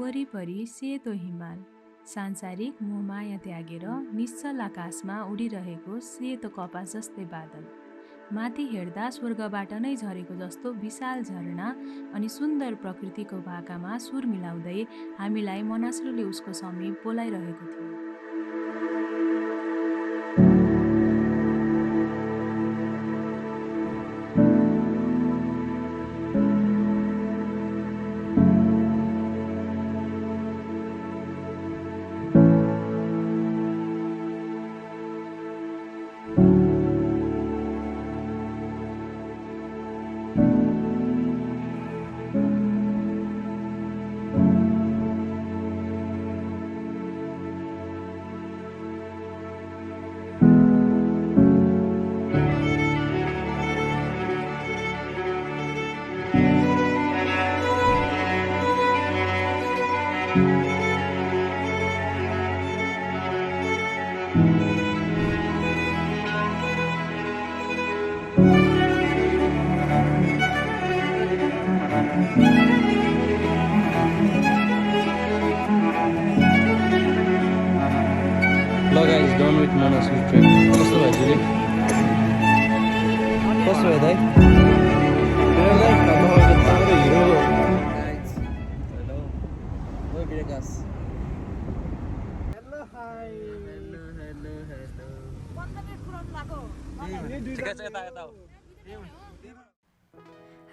वरिपरि सेतो हिमाल, सांसारिक मोहमाया त्यागेर निश्चल आकाशमा उडिरहेको सेतो कपास जस्तै बादल। माथि हेर्दा स्वर्गबाट नै झरेको जस्तो विशाल झरना अनि सुन्दर प्रकृतिको भाकामा सुर मिलाउँदै हामीलाई मनास्रोले उसको समीप बोलाइरहेको थियो। Hello guys, done with Manaslu trip. कस्तो भयो जुली? कस्तो भयो दाइ? मेरो दाइ तपाईको तपाईको हिरो हो। Guys, hello. Oi Vikas. Hello hi. Hello. 15 minute पुराउनु भएको। ठिकै छ यता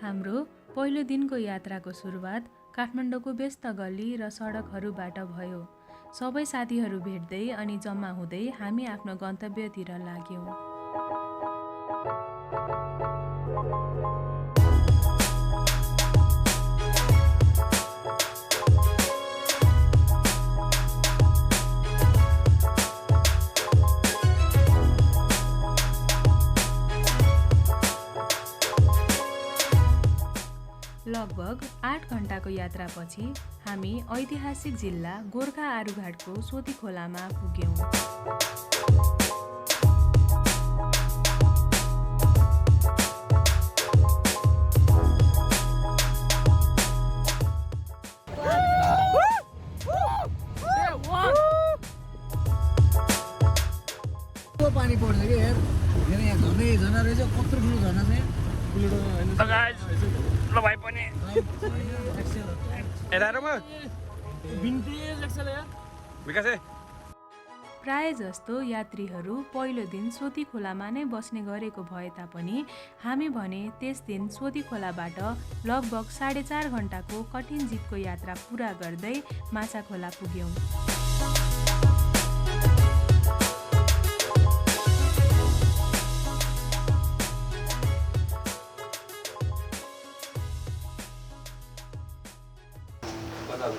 हाम्रो पहिलो दिनको यात्राको सुरुवात काठमाडौँको व्यस्त गल्ली र सडकहरूबाट भयो। सबै साथीहरू भेट्दै अनि जम्मा हुँदै हामी आफ्नो गन्तव्यतिर लाग्यौँ। लगभग 8 घण्टाको यात्रापछि हामी ऐतिहासिक जिल्ला गोर्खा आरुघाटको सोती खोलामा पुग्यौँ। पानी पर्छ कि यार मेरो यहाँ झनै झना रहेछ कत्रो ठुलो झना छ ल भाइ पनि एडारमा भिन्टेज एक्सेल यार विकास प्राय जस्तो यात्रीहरू पहिलो दिन सोती खोलामा नै बस्ने गरेको भए तापनि हामी भने त्यस दिन सोती खोलाबाट लगभग 4.5 घण्टाको कठिन जीपको यात्रा पुरा गर्दै माछा खोला पुग्यौँ।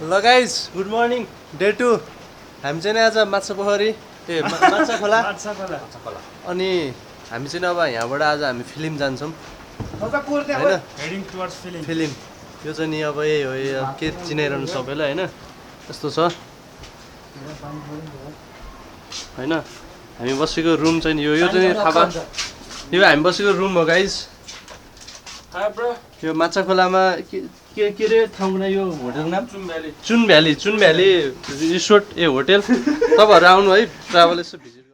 ल गाइज गुड मर्निङ डे 2 हामी चाहिँ आज माछा पोखरी माछा खोला अनि हामी चाहिँ अब यहाँबाट आज हामी फिल्म जान्छौँ होइन फिल्म यो चाहिँ नि अब यही हो यो के चिनाइरहनु सबैलाई होइन यस्तो छ होइन हामी बसेको रुम चाहिँ यो चाहिँ थाहा यो हामी बसेको रुम हो गाइज यो माछा खोलामा के अरे ठाउँको नाम यो होटल नाम चुन भ्याली रिसोर्ट होटल तपाईँहरू आउनु है ट्राभल यसो भिजिट गर्नु।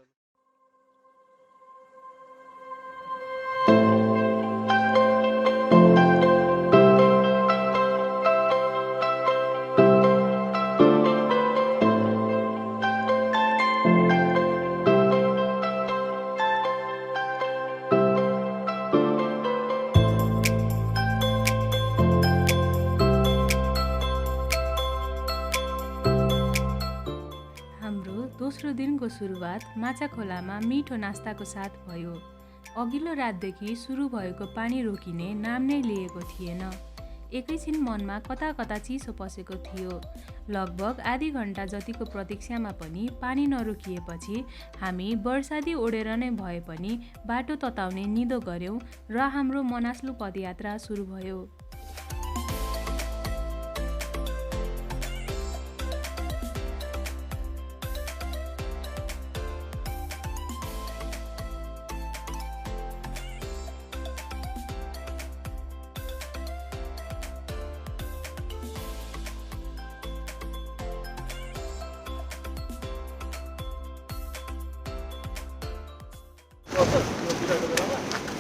दोस्रो दिनको सुरुवात माछा खोलामा मिठो नास्ताको साथ भयो। अघिल्लो रातदेखि सुरु भएको पानी रोकिने नाम नै लिएको थिएन। एकैछिन मनमा कता कता चिसो पसेको थियो। लगभग आधी घण्टा जतिको प्रतीक्षामा पनि पानी नरोकिएपछि हामी बर्सादी ओढेर नै भए पनि बाटो तताउने निदो गर्यौं र हाम्रो मनास्लु पदयात्रा सुरु भयो।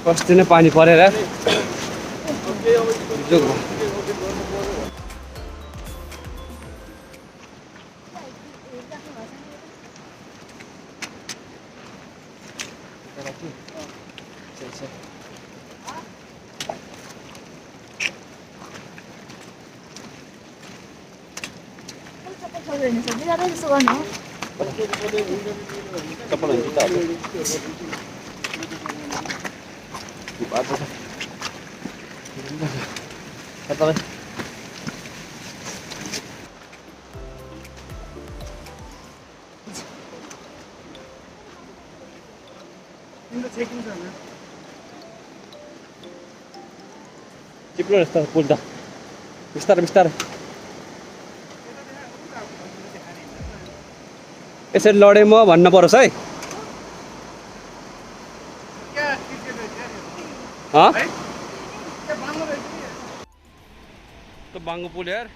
कस्तो नै पानी परेर जोग भयो। चिप्लो जस्तो पुल त बिस्तारै बिस्तारै यसरी लडेँ म भन्न परोस् है। तो बांगो पुल यार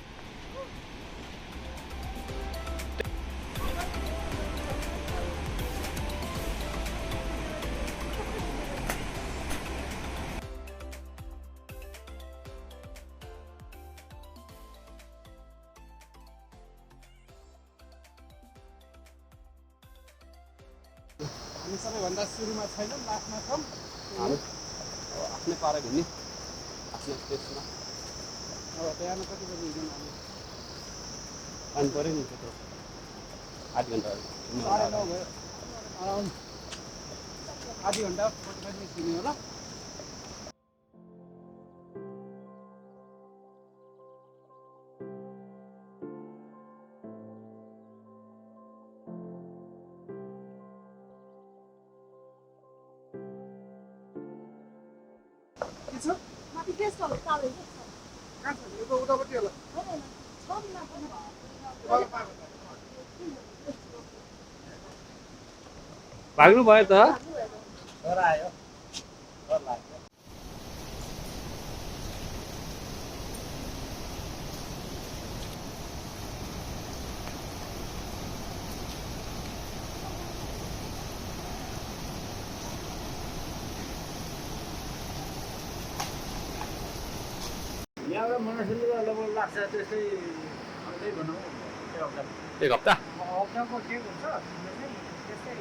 सबैभन्दा सुरुमा छैन लास्टमा छौँ आफ्नै पारा घुम्ने आफ्नो त्यसमा अब बिहान कति बजी हिँड्नु पानी पऱ्यो नि त्यत्रो 8 घन्टा 9:30 भयो अराउन्ड आधी घन्टा 45 मिनट हिँड्यो होला। भाग्नु भयो त यहाँबाट मनसुलीबाट लगभग लाग्छ त्यस्तै भनौँ 1 हप्ता हप्ताको के हुन्छ त्यस्तै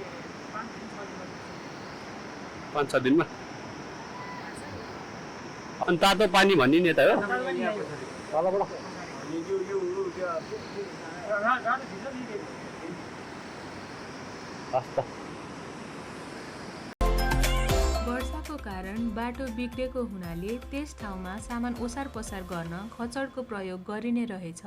5-6 दिनमा अनि तातो पानी भन्ने नि त हो वर्षाको कारण बाटो बिग्रेको हुनाले त्यस ठाउँमा सामान ओसार पसार गर्न खचडको प्रयोग गरिने रहेछ।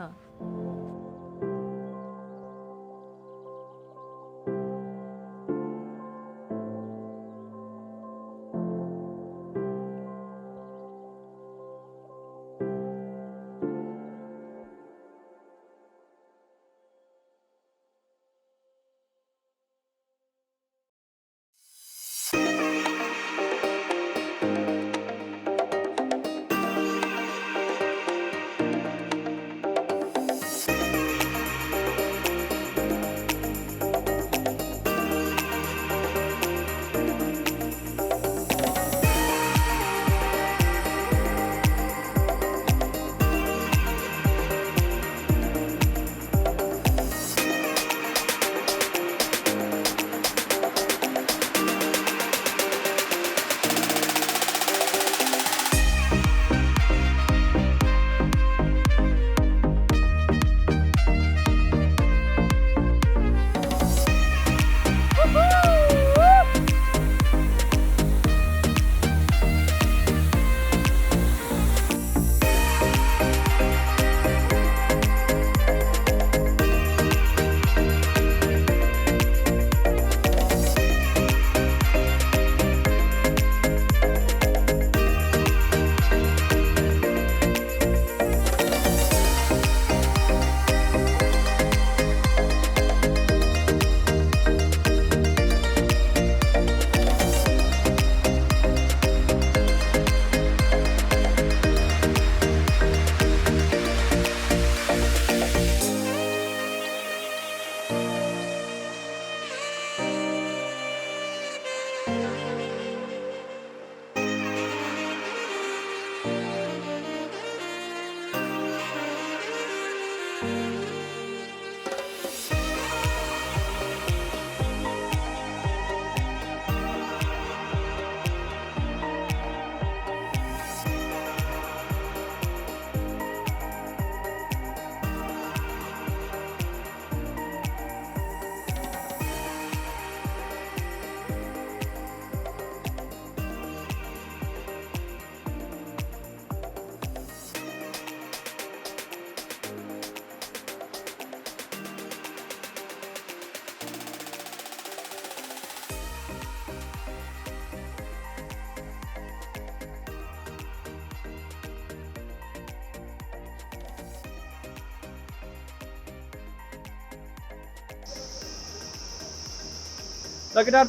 ल केटाहरु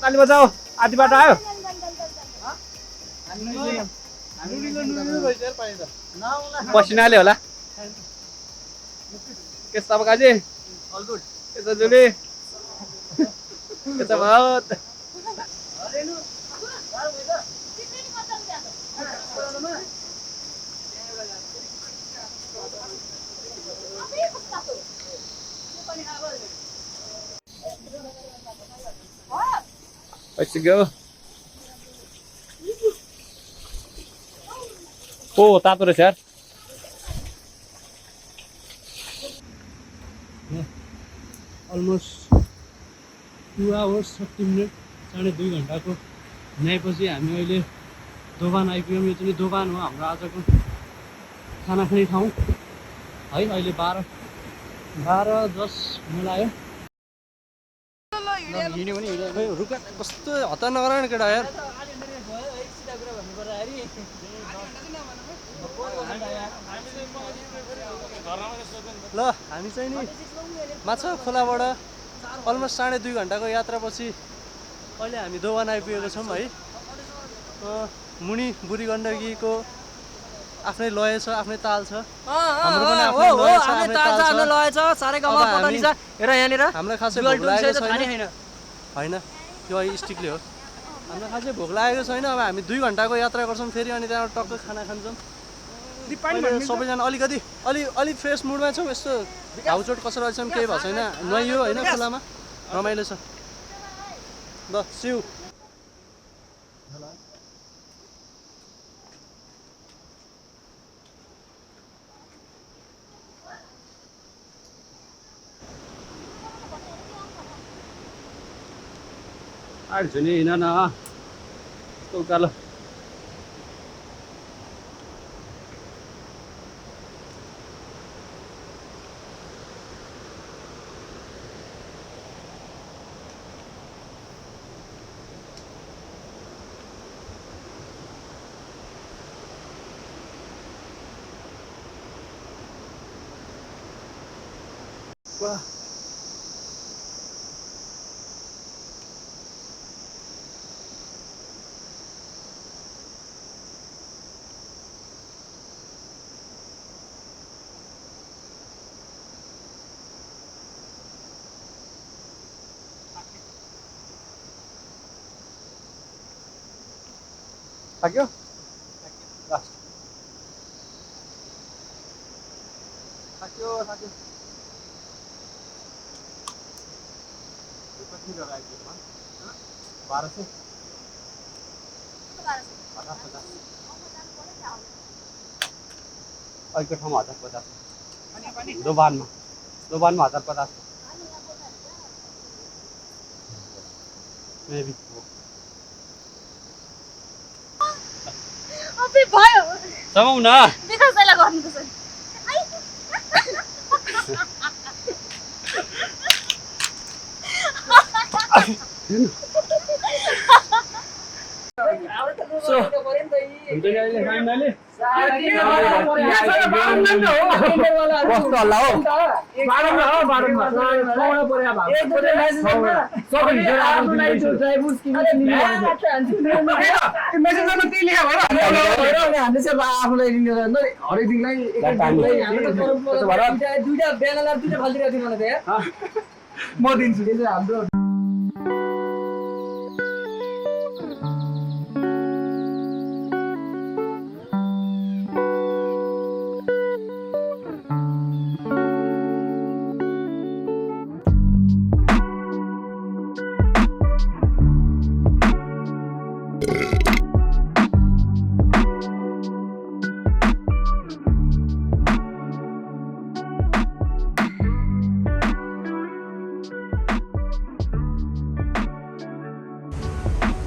ताली बजाऊ आधी बाटो आयो पसिनाले होला के छ अब काजी के छ जुली के छ भात Let's go. Oh, tato रहेछ यार अलमोस्ट 2 hours 30 minutes 2.5 घन्टाको न्यायपछि हामी अहिले दोभान आइपुग्यौँ। यो चाहिँ दोभान हो हाम्रो आजको खाना खाने ठाउँ है। अहिले 12:10 हुन लाग्यो। रुक कस्तो हतार नगर न केटा यार। ल हामी चाहिँ नि माछा खोलाबाट अलमोस्ट 2.5 घन्टाको यात्रापछि अहिले हामी दोभान आइपुगेको छौँ है। मुनि बुढी गण्डकीको आफ्नै लय छ, आफ्नै ताल छ। हाम्रो पनि आफ्नै लय छ, आफ्नै ताल छ। हामीलाई खासै भोक लागेको छैन हैन, यो स्टिकले हो। हामीलाई खासै भोक लागेको छैन। अब हामी 2 घन्टाको यात्रा गर्छौँ फेरि अनि त्यहाँबाट टक्क खाना खान्छौँ। सबैजना अलि फ्रेस मुडमा छौँ। यस्तो हाउचोट कसो रहेछ केही भएको छैन, नुहाइयो होइन खोलामा, रमाइलो छ। ल सिउ आइज नि हिँड न उकालो। वाह सक्यो सक्यो सक्यो कति लगाएको 1200 अर्को ठाउँमा 1050 दोभानमा 1050 मेबी समाउ न विकासलाई गर्नु त सर सो हुन्छ नि अहिले फाइनली कस्तो हल्ला हो म दिन्छु हाम्रो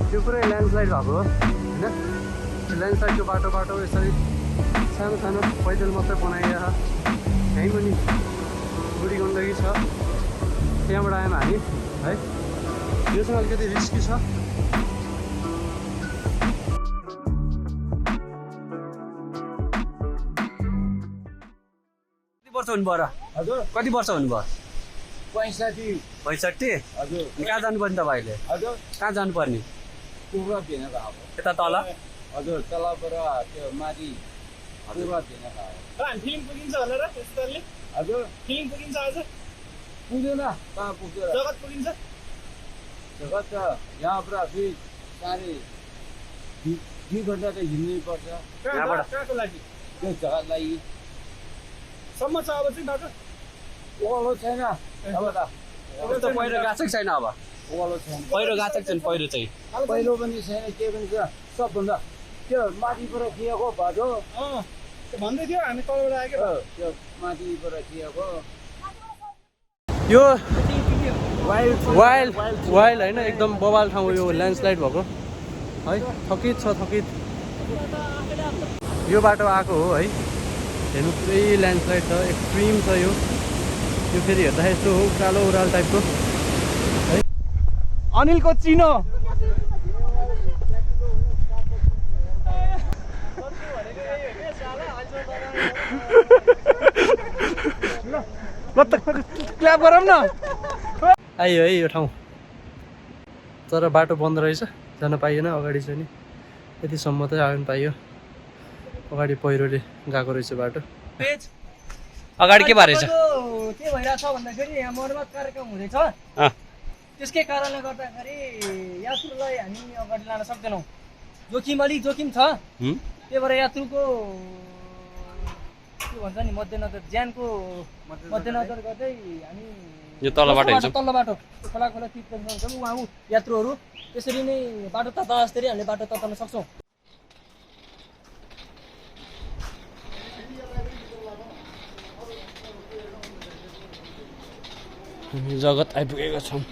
त्यो पुरै ल्यान्डस्लाइड भएको हो होइन। ल्यान्डस्लाइडको बाटो यसरी सानो सानो पैदल मात्रै बनाइएर यहीँ पनि बुढी गण्डकी छ, त्यहाँबाट आयौँ हामी है। यो चाहिँ अलिकति रिस्की छ। कति वर्ष हुनुभयो र? हजुर कति वर्ष हुनुभयो? 65 65 हजुर कहाँ जानुपर्ने तपाईँले हजुर कहाँ जानुपर्ने पुरा दिन गएको यता तल हजुर तलबाट त्यो माथि पुरा दिन गएको हामी फिल्म पुगिन्छ होला र यस्तोले हजुर फिल्म पुगिन्छ आज पुग्दैन कहाँ पुग्छ र? जगत पुगिन्छ जगत त यहाँबाट फेरि 2 घन्टा त हिँड्नै पर्छ कहाँको लागि त्यो जग्गालाई सम्म छ अब चाहिँ बाटो ओह्रालो छैन अब त अब त पहिरो गएको छ कि छैन अब ओह्रालो छैन पहिरो गएको छ कि छैन पहिरो चाहिँ पहिलो पनि छैन के पनि छैन सबभन्दा त्यो माथिबाट खिएको बाटो भन्दै थियो हामी तलबाट आएको त्यो माथिबाट खिएको यो वाइल्ड होइन एकदम बवाल ठाउँ यो ल्यान्डस्लाइड भएको है थकित छ थकित यो बाटो आएको हो है हेर्नु पुरै ल्यान्डस्लाइड छ एक्सट्रिम छ यो फेरि हेर्दा यस्तो हो उकालो ओह्रालो टाइपको है अनिलको चिनो क्ल्याप गरौँ न आयो है यो ठाउँ तर बाटो बन्द रहेछ जान पाइएन अगाडि चाहिँ नि यतिसम्म चाहिँ आउनु पाइयो अगाडि पहिरोले गएको रहेछ बाटो अगाडि के भएछ के भइरहेछ भन्दाखेरि यहाँ मर्मत कार्यक्रम हुँदैछ त्यसकै कारणले गर्दाखेरि यात्रुलाई हामी अगाडि लान सक्दैनौँ जोखिम छ त्यही भएर यात्रुको के भन्छ नि मध्यनजर ज्यानको मध्यनजर गर्दै हामी यो तल्लो बाटो हिँड्छौँ तल्लो बाटो खोला तीर्थमा उहाँ यात्रुहरू त्यसरी नै बाटो तता जस्तै हामीले बाटो तताउन सक्छौँ जगत आइपुगेका छौँ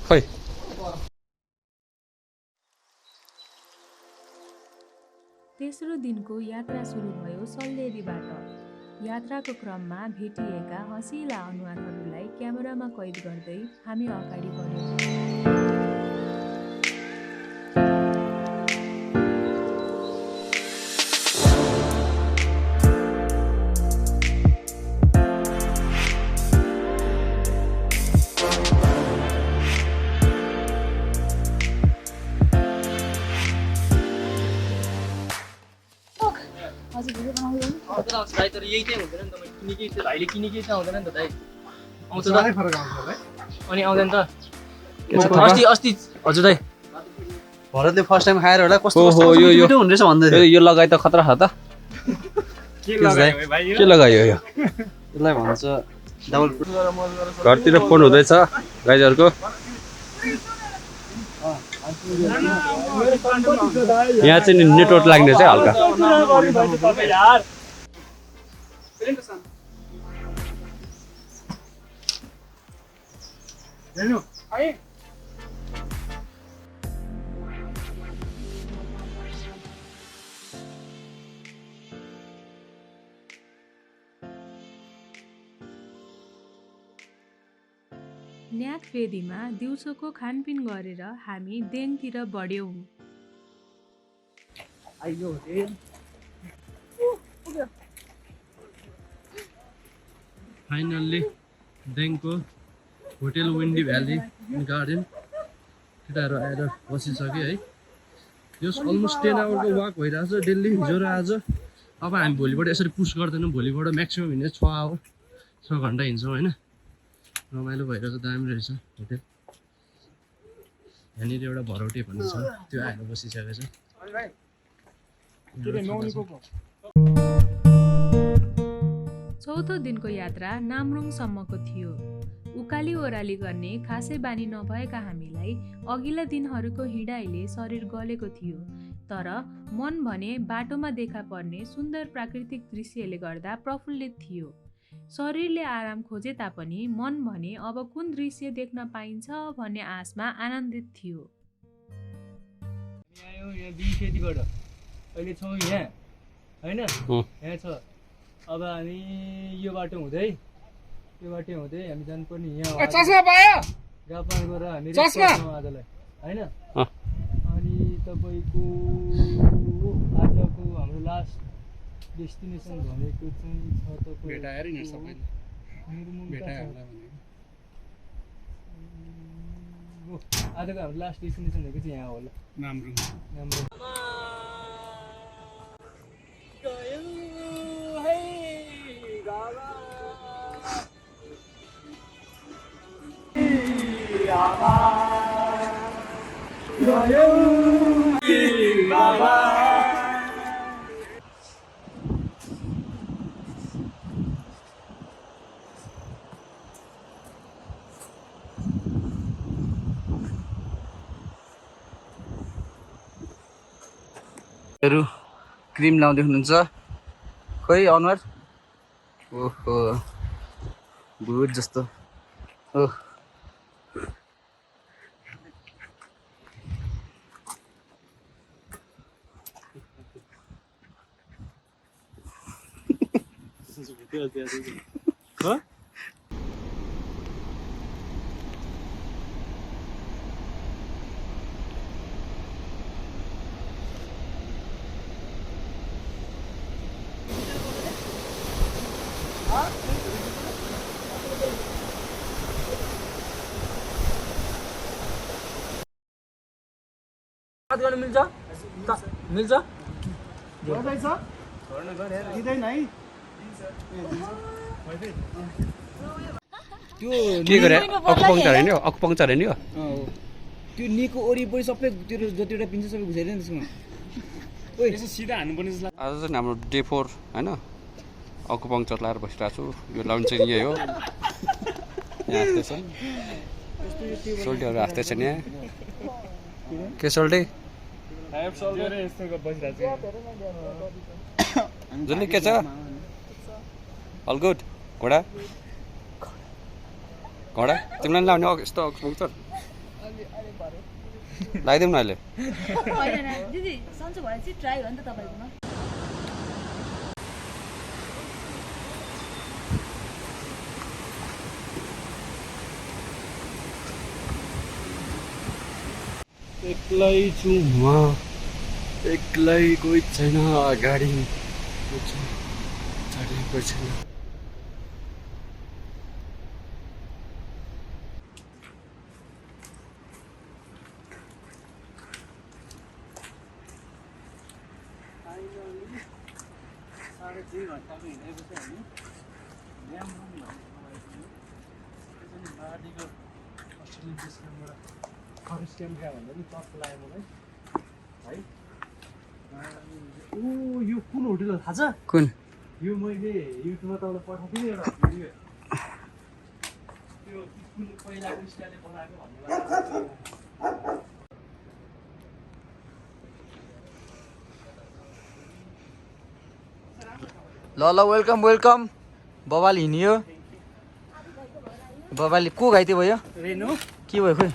खोइ तेस्रो दिनको यात्रा सुरु भयो सल्लेरीबाट यात्राको क्रममा भेटिएका हँसिला अनुहारहरूलाई क्यामेरामा कैद गर्दै हामी अगाडि बढ्यौँ दाइ तर यही चाहिँ हुँदैन नि त किनेकै त्यो भाइले किनेकै चाहिँ आउँदैन नि त दाइ आउँछ त अनि आउँदैन त अस्ति हजुर दाइ भरतले फर्स्ट टाइम खाएर होला कस्तो ओहो, यो मिठो हुने रहेछ भन्दै थियो यो लगाइ त खतरा छ त के लगायो यो यसलाई भन्छ डबल घरतिर फोन हुँदैछ गाइजहरूको यहाँ चाहिँ नेटवर्क लाग्ने चाहिँ हल्का न्याक फेदीमा दिउँसोको खानपिन गरेर हामी देङतिर बढ्यौँ फाइनल्ली देङको होटेल विन्डी भ्याली गार्डन केटाहरू आएर बसिसक्यो है यो अलमोस्ट 10 आवरको वाक भइरहेछ डेली हिजो र आज अब हामी भोलिबाट यसरी पुस गर्दैनौँ भोलिबाट म्याक्सिमम् हिँड्ने 6 आवर 6 घन्टा हिँड्छौँ होइन रमाइलो भइरहेछ दामी रहेछ होटेल यहाँनिर एउटा भरौटे भन्ने छ त्यो आएर बसिसकेको छ चौथो दिनको यात्रा नाम्रोङसम्मको थियो उकाली ओह्राली गर्ने खासै बानी नभएका हामीलाई अघिल्ला दिनहरूको हिँडाइले शरीर गलेको थियो तर मन भने बाटोमा देखा पर्ने सुन्दर प्राकृतिक दृश्यले गर्दा प्रफुल्लित थियो शरीरले आराम खोजे तापनि मन भने अब कुन दृश्य देख्न पाइन्छ भन्ने आशमा आनन्दित थियो यहाँ बिखेतीबाट अहिले छौँ यहाँ होइन यहाँ छ अब हामी यो बाटो हुँदै हामी जानुपर्ने यहाँ जापान गएर हामी आजलाई होइन अनि तपाईँको आजको हाम्रो लास्ट डेस्टिनेसन भनेको चाहिँ छ तपाईँ भेटाएर नि सबैले भेटाइहाल्ला भनेको आजको हाम्रो लास्ट डेस्टिनेसन भनेको चाहिँ यहाँ होला नाम्रुङ राम्रो क्रिम लाउँदै हुनुहुन्छ खोइ अनुहार ओहो भुत जस्तो ओह बात गर्न मिल्छ मिल्छ दिँदैन है त्यो के गरे अकुपङ्चर हैन हो अकुपङ्चर हैन हो त्यो निको वरिपरि सबै त्यो जतिवटा पिन्छ सबै घुसाइदियो नि त्यसमा ओइ यसो सिधा हान्नुपर्ने जस्तो आज चाहिँ हाम्रो डे 4 हैन अकुपङ्चर लाएर बसिरहेको छु यो लाउन चाहिँ यही हो यहाँ हाँस्दै छन् सोल्टीहरू हाँस्दै छन् यहाँ के सोल्टी जुन के छ अल गुड घोडा घोडा तिमीलाई लाउने यस्तो अकुपङ्चर लगाइदिउँ न अहिले दिदी सन्चो भए चाहिँ ट्राई हो नि त तपाईँकोमा एक्लै छु म एक्लै कोही छैन अगाडि चढेको छैन फरेस्ट क्याम्प खायो भन्दा नि टक्क लाग्यो मलाई है ओ यो कुन होटल हो थाहा छ कुन यो मैले युट्युबमा तपाईँलाई पठाएको थिएँ नि एउटा भिडियो त्यो कुन पहिलाको स्टाइलले बनाएको भन्नु ल ल वेलकम वेलकम बबाल हिँड्यो बबाले को घाइते भयो रेनो के भयो खोइ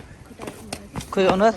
खोइ अनुहार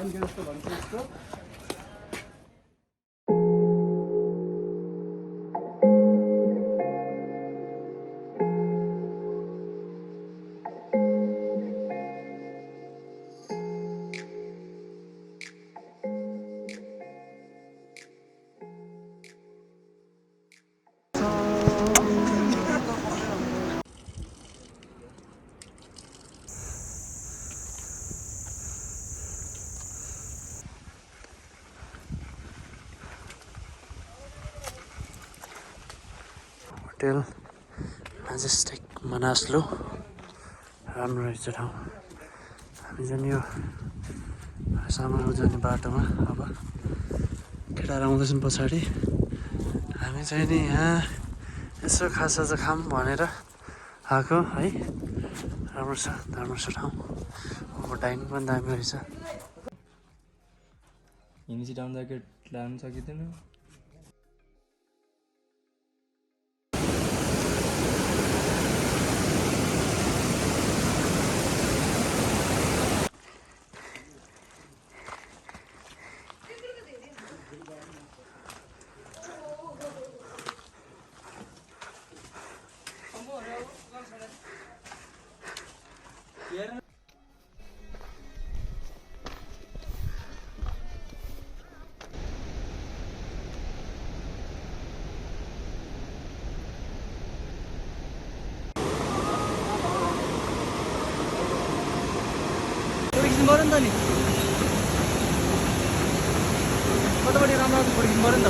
होटेल मेजेस्टिक मनास्लो राम्रो रहेछ ठाउँ हामी जाने यो सामानहरू जाने बाटोमा अब केटाहरू आउँदैछन् पछाडि हामी चाहिँ नि यहाँ यसो खाजा चाहिँ खाऊँ भनेर आएको है राम्रो छ ठाउँ अब डाइनिङ पनि दामी रहेछ हिँडी डाउन ज्याकेट लानु सकिँदैन फर्किनु पऱ्यो नि त नि कतापट्टि राम्रो फर्किनु पऱ्यो नि त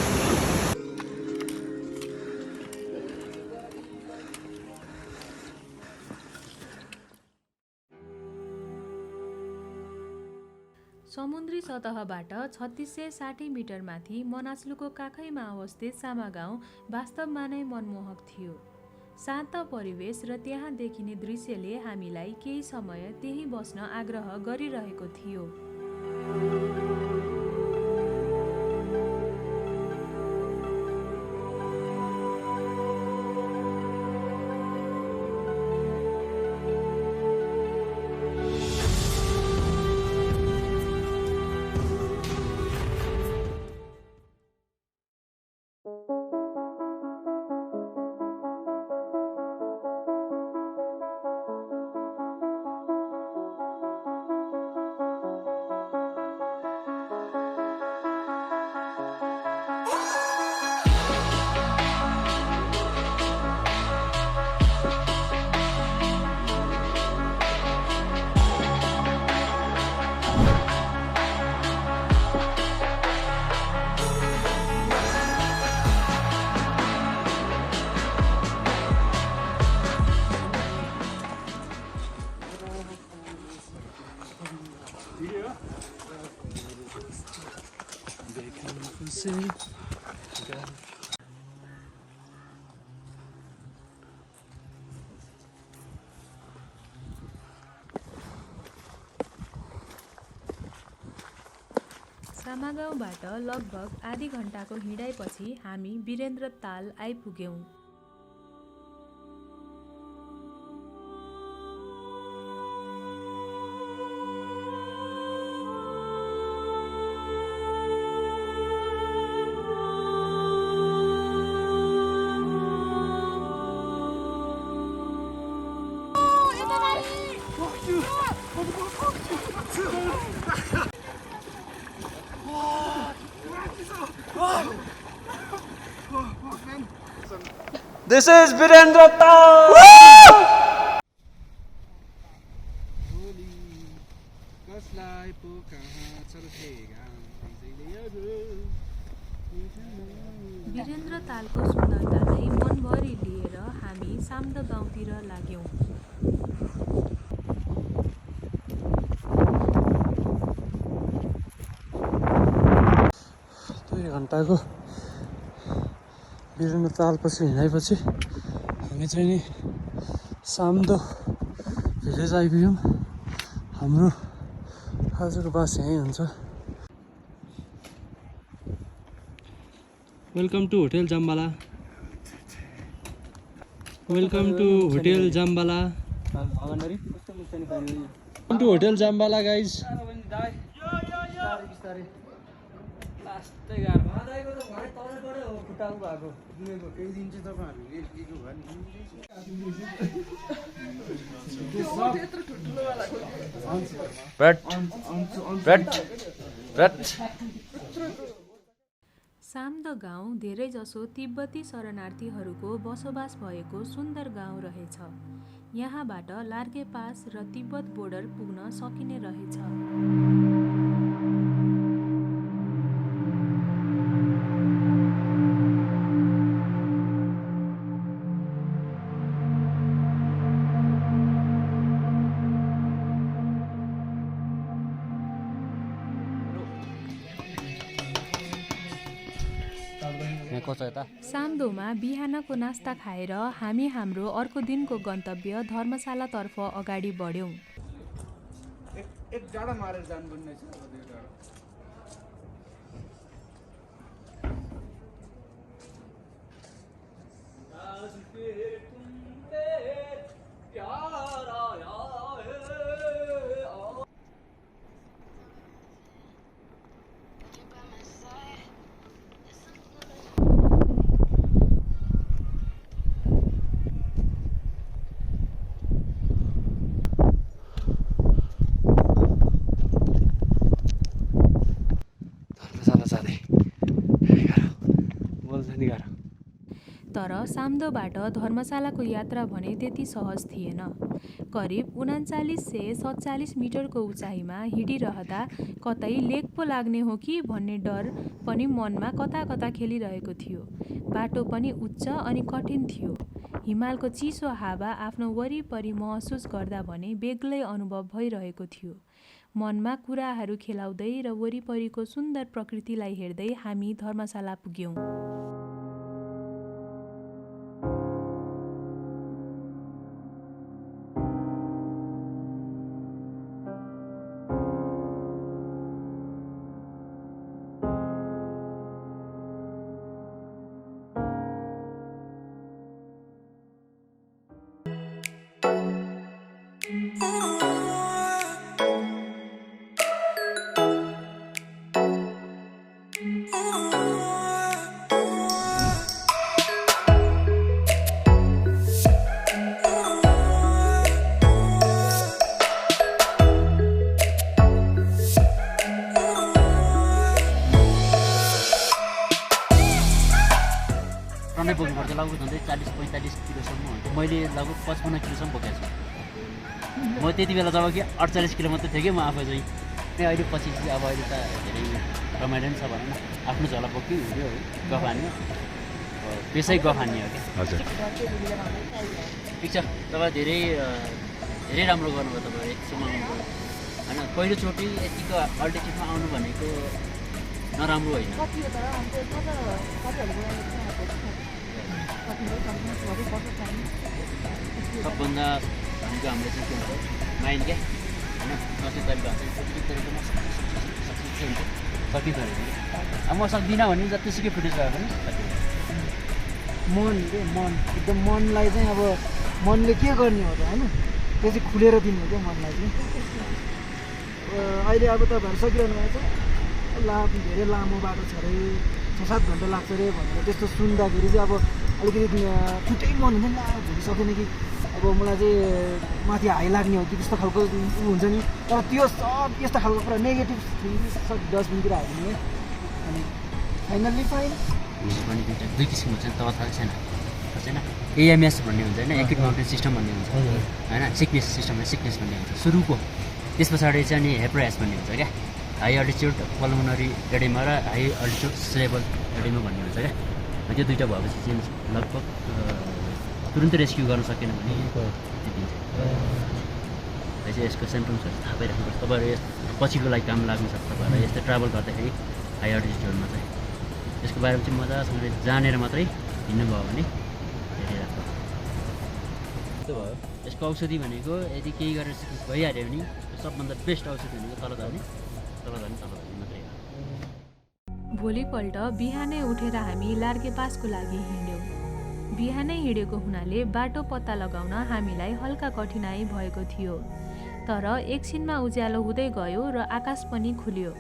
समुद्री सतहबाट 3660 मिटर माथि मनासलुको काखैमा अवस्थित सामा गाउँ वास्तवमा नै मनमोहक थियो। शान्त परिवेश र त्यहाँ देखिने दृश्यले हामीलाई केही समय त्यही बस्न आग्रह गरिरहेको थियो। सामा गाउँबाट लगभग आधी घण्टाको हिँडाइपछि हामी वीरेन्द्र ताल आइपुग्यौँ। This is Virendra Tal! कसलाई पो कहाँ चल्थेगा वीरेन्द्र तालको सुन्दरतालाई मनभरि लिएर हामी साम्द गाउँतिर लाग्यौँ। 2 घण्टाको वीरेन्द्र तालपछि हिँडाइपछि हामी चाहिँ नि साम्दो भिलेज आइपुग्यौँ। हाम्रो आजको बास यहीँ हुन्छ। Welcome to hotel Jambala. Welcome to hotel Jambala. Welcome to hotel Jambala guys. Samdo गाउँ धेरैजसो तिब्बती शरणार्थीहरूको बसोबास भएको सुन्दर गाउँ रहेछ। यहाँबाट लार्गे पास र तिब्बत बोर्डर पुग्न सकिने रहेछ। साम्दोमा बिहानको नास्ता खाएर हामी हाम्रो अर्को दिनको गन्तव्य धर्मशालातर्फ अगाडि बढ्यौँ। एक जाडा मारेर जानुपर्ने छ। तर साम्दोबाट धर्मशालाको यात्रा भने त्यति सहज थिएन। करिब 3947 मिटरको उचाइमा हिँडिरहँदा कतै लेक पो लाग्ने हो कि भन्ने डर पनि मनमा कता कता खेलिरहेको थियो। बाटो पनि उच्च अनि कठिन थियो। हिमालको चिसो हावा आफ्नो वरिपरि महसुस गर्दा भने बेग्लै अनुभव भइरहेको थियो। मनमा कुराहरू खेलाउँदै र वरिपरिको सुन्दर प्रकृतिलाई हेर्दै हामी धर्मशाला पुग्यौँ। टन्नै बोक्नुपर्छ, लगभग झन्डै 40-45 किलोसम्म हुन्थ्यो। मैले लगभग 55 किलोसम्म बोकेको छु। म त्यति बेला जब कि 48 किलो मात्रै थियो कि म आफै चाहिँ। अहिले पछि चाहिँ अब अहिले त धेरै रमाइलो पनि छ भनौँ न। आफ्नो झोला बोक्यो हिँड्यो है, गफ हान्यो, त्यसै गफ हान्ने हो क्या। हजुर ठिक छ, तपाईँ धेरै धेरै राम्रो गर्नुभयो तपाईँ एकछिन आउनुभयो होइन। पहिलोचोटि यतिको अल्टिट्युडमा आउनु भनेको नराम्रो होइन। सबभन्दा भनेको हाम्रो चाहिँ के हुन्छ माइन्ड क्या होइन, कति तरिका हुन्छ कति तरिकामा सकिन्छ सकिन्छ अरे। अब म सक्दिनँ भने जतिसुकै फुटेज भए पनि मन के मन एकदम मनलाई चाहिँ अब मनले के गर्ने हो त होइन, त्यो चाहिँ खुलेर दिने हो क्या मनलाई चाहिँ। अहिले अब तपाईँहरू सकिरहनु भएको छ, धेरै लामो बाटो छ अरे, 6-7 घन्टा लाग्छ अरे भनेर त्यस्तो सुन्दाखेरि चाहिँ अब अलिकति छुट्टै मन हुन्छ नि, भोलि सकेन कि अब मलाई चाहिँ माथि हाई लाग्ने हो कि त्यस्तो खालको हुन्छ नि। तर त्यो सब यस्तो खालको पुरा नेगेटिभ सब डस्टबिनतिर हालिदिने। अनि फाइनल्ली फाइन पनि दुई किसिमको हुन्छ तब थाहा छैन होइन। एएमएस भन्ने हुन्छ होइन, एक्युट माउन्टेन सिस्टम भन्ने हुन्छ होइन, सिकनेस सिस्टमलाई सिकनेस भन्ने हुन्छ सुरुको। त्यस पछाडि चाहिँ अनि हेप्रोएस भन्ने हुन्छ क्या, हाई अल्टिच्युड पल्मोनरी एडेमा र हाई अल्टिच्युड सेरेब्रल एडेमा भन्ने हुन्छ क्या। त्यो दुइटा भएपछि चाहिँ लगभग तुरुन्तै रेस्क्यु गर्न सकेन भने दिन्छ। चाहिँ यसको सिम्पटम्सहरू थाहा पाइराख्नुपर्छ तपाईँहरू। यस पछिको लागि काम लाग्नु सक्छ तपाईँहरू यस्तो ट्राभल गर्दाखेरि हाई अल्टिट्युडमा चाहिँ। यसको बारेमा चाहिँ मजासँगले जानेर मात्रै हिँड्नुभयो भने धेरै राम्रो। त्यस्तो भयो। यसको औषधि भनेको यदि केही गरेर सिक्नेस भइहाल्यो भने सबभन्दा बेस्ट औषधि भनेको तल झर्ने मात्रै हो। भोलिपल्ट बिहानै उठेर हामी लार्के पासको लागि हिँड्यौँ। बिहानै हिँडेको हुनाले बाटो पत्ता लगाउन हामीलाई हल्का कठिनाइ भएको थियो। तर एकछिनमा उज्यालो हुँदै गयो र आकाश पनि खुल्यो।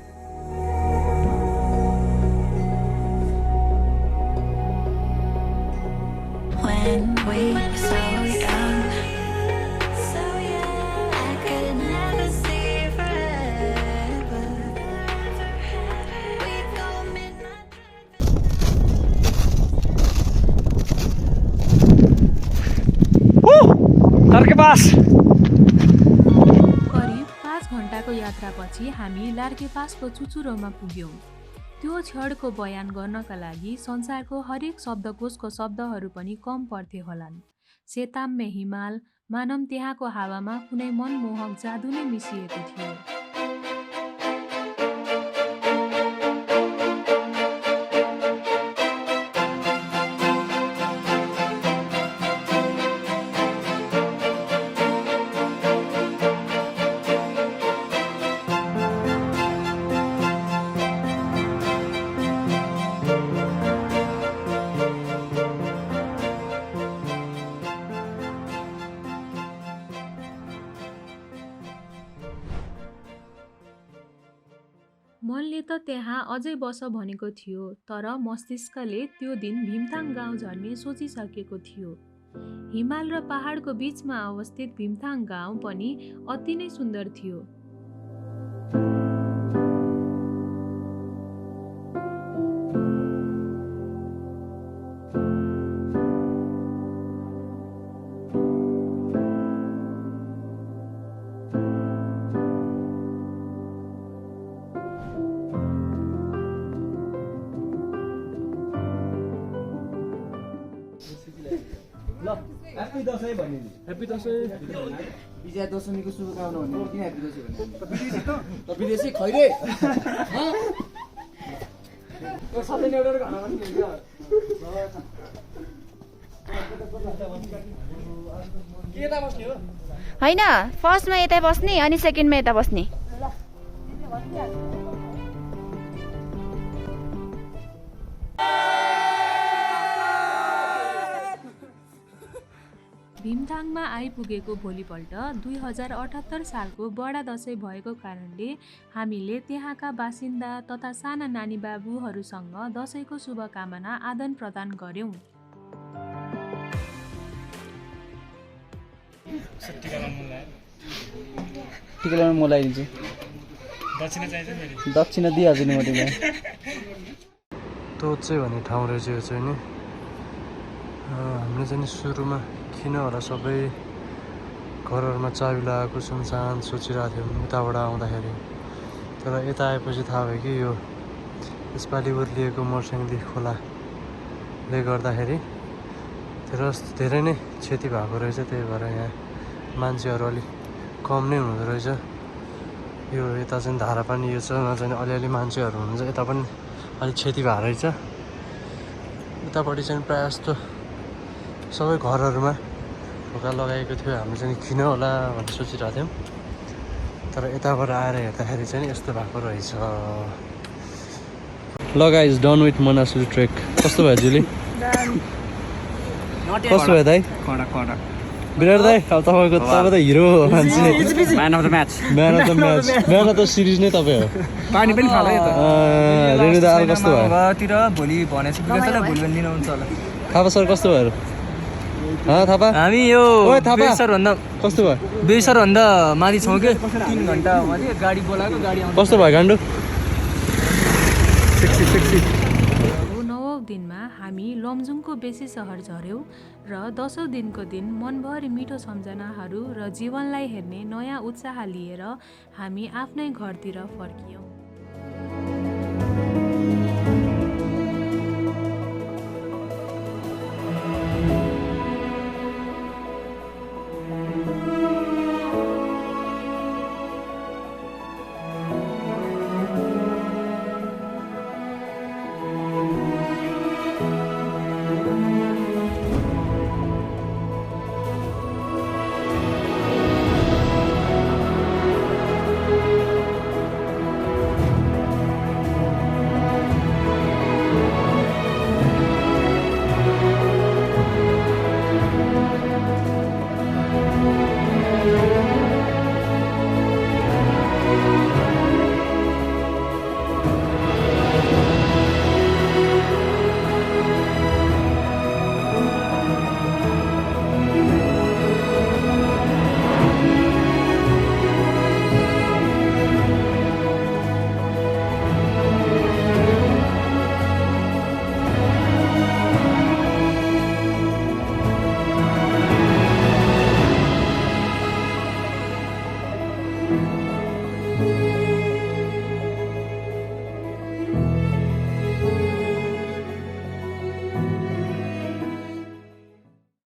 करिब 5 घन्टाको यात्रापछि हामी लार्के पासको चुचुरोमा पुग्यौँ। त्यो क्षणको बयान गर्नका लागि संसारको हरेक शब्दकोशको शब्दहरू पनि कम पर्थे होलान्। सेताम्य हिमाल, मानव त्यहाँको हावामा कुनै मनमोहक जादु नै मिसिएको थियो। मनले त त्यहाँ अझै बस भनेको थियो, तर मस्तिष्कले त्यो दिन भीमथाङ गाउँ झर्ने सोचिसकेको थियो। हिमाल र पहाडको बीचमा अवस्थित भीमथाङ गाउँ पनि अति नै सुन्दर थियो। दसैँ भने नि ह्याप्पी दसैँ विजया दशमीको शुभकामना भन्नु किन ह्याप्पी दसैँ भन्नु त विदेशी खैरे सधैँ एउटा खाना पनि दिन्छ यता बस्ने हो होइन फर्स्टमा यता बस्ने अनि सेकेन्डमा यता बस्ने भीमथाङमा आइपुगेको भोलिपल्ट 2078 सालको बडा दसैँ भएको कारणले हामीले त्यहाँका बासिन्दा तथा साना नानी बाबुहरूसँग दसैँको शुभकामना आदान प्रदान गर्यौं। टिका लगाउनु म लगाइदिन्छु दक्षिणा दिइहाल्छु नि म तिमीलाई तो चाहिँ भन्ने ठाउँ रहेछ यो चाहिँ नि हामीले चाहिँ नि सुरुमा किन होला सबै घरहरूमा चाबी लगाएको सुनसान सोचिरहेको थियौँ उताबाट आउँदाखेरि तर यता आएपछि थाहा भयो कि यो यसपालि उर्लिएको मर्स्याङ्दी खोलाले गर्दाखेरि धेरै नै क्षति भएको रहेछ त्यही भएर यहाँ मान्छेहरू अलिक कम नै हुँदो रहेछ यो यता चाहिँ धारा पानी यो चाहिँ अलिअलि मान्छेहरू हुनुहुन्छ यता पनि अलिक क्षति भएको रहेछ उतापट्टि चाहिँ प्रायः जस्तो सबै घरहरूमा ढोका लगाएको थियो हामीले चाहिँ किन होला भनेर सोचिरहेको थियौँ तर यताबाट आएर हेर्दाखेरि चाहिँ यस्तो भएको रहेछ ल गाइज डन विथ मनासुली ट्रेक कस्तो भयो जुली कस्तो भयो दाइ विराट दाइ अब तपाईँ त हिरो हो मान्छे man of the match man of the series नै तपाईँ हो पानी पनि खाला रेणु दा कस्तो भयो तिर भोलि भनेपछि भोलि पनि लिनुहुन्छ होला थापा सर कस्तो भयो थापा हामी यो सबभन्दा कस्तो भयो बेसरभन्दा माथि छौँ कि 3 घन्टा माथि गाडी बोलाएको गाडी आउँछ कस्तो भयो गान्डु नवौँ दिनमा हामी लमजुङको बेसी सहर झऱ्यौँ र 10औं दिनको दिन मनभरि मिठो सम्झनाहरू र जीवनलाई हेर्ने नयाँ उत्साह लिएर हामी आफ्नै घरतिर फर्कियौँ।